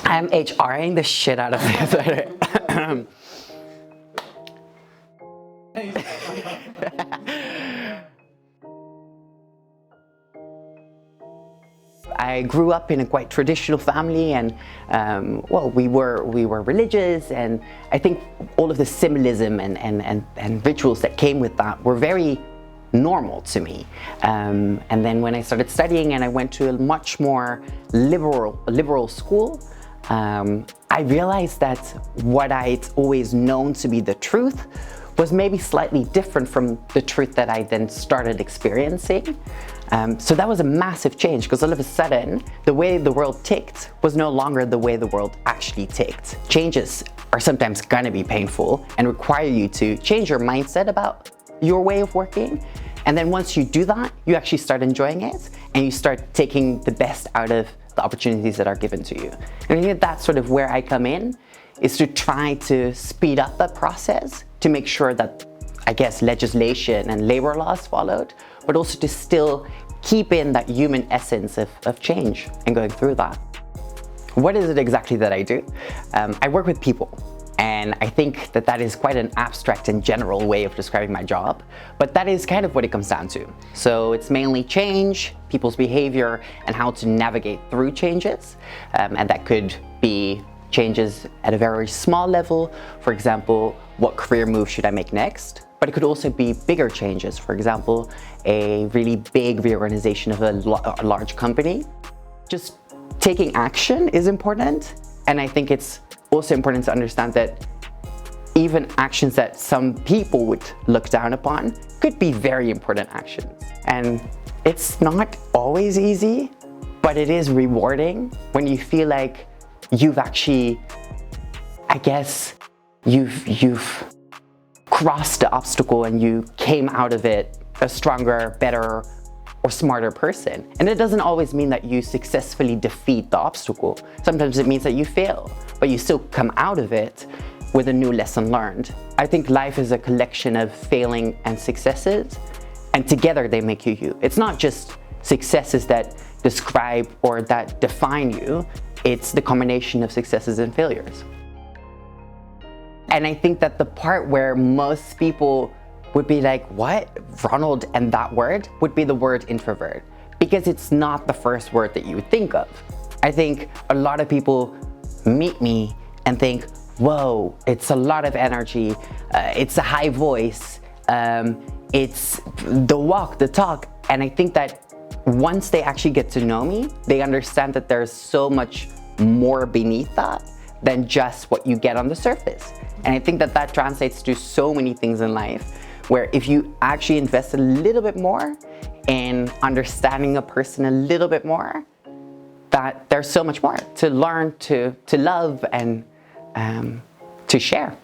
I'm HRing the shit out of this. I grew up in a quite traditional family, and well, we were religious, and I think all of the symbolism and rituals that came with that were very normal to me. And then when I started studying and I went to a much more liberal school, I realized that what I'd always known to be the truth was maybe slightly different from the truth that I then started experiencing. So that was a massive change, because all of a sudden, the way the world ticked was no longer the way the world actually ticked. Changes are sometimes gonna be painful and require you to change your mindset about your way of working. And then once you do that, you actually start enjoying it, and you start taking the best out of the opportunities that are given to you. And I think that's sort of where I come in, is to try to speed up that process to make sure that, I guess, legislation and labor laws followed, but also to still keep in that human essence of change and going through that. What is it exactly that I do? I work with people, and I think that that is quite an abstract and general way of describing my job, but that is kind of what it comes down to. So it's mainly change, people's behavior, and how to navigate through changes, and that could be changes at a very small level. For example, what career move should I make next? But it could also be bigger changes. For example, a really big reorganization of a large company. Just taking action is important. And I think it's also important to understand that even actions that some people would look down upon could be very important actions. And it's not always easy, but it is rewarding when you feel like you've actually, I guess, you've crossed the obstacle and you came out of it a stronger, better, or smarter person. And it doesn't always mean that you successfully defeat the obstacle. Sometimes it means that you fail, but you still come out of it with a new lesson learned. I think life is a collection of failing and successes, and together they make you. It's not just successes that describe or that define you, it's the combination of successes and failures. And I think that the part where most people would be like, what? Ronald, and that word would be the word introvert, because it's not the first word that you would think of. I think a lot of people meet me and think, whoa, it's a lot of energy, it's a high voice, it's the walk, the talk. And I think that once they actually get to know me, they understand that there's so much more beneath that than just what you get on the surface. And I think that that translates to so many things in life, where if you actually invest a little bit more in understanding a person a little bit more, that there's so much more to learn, to love, and to share.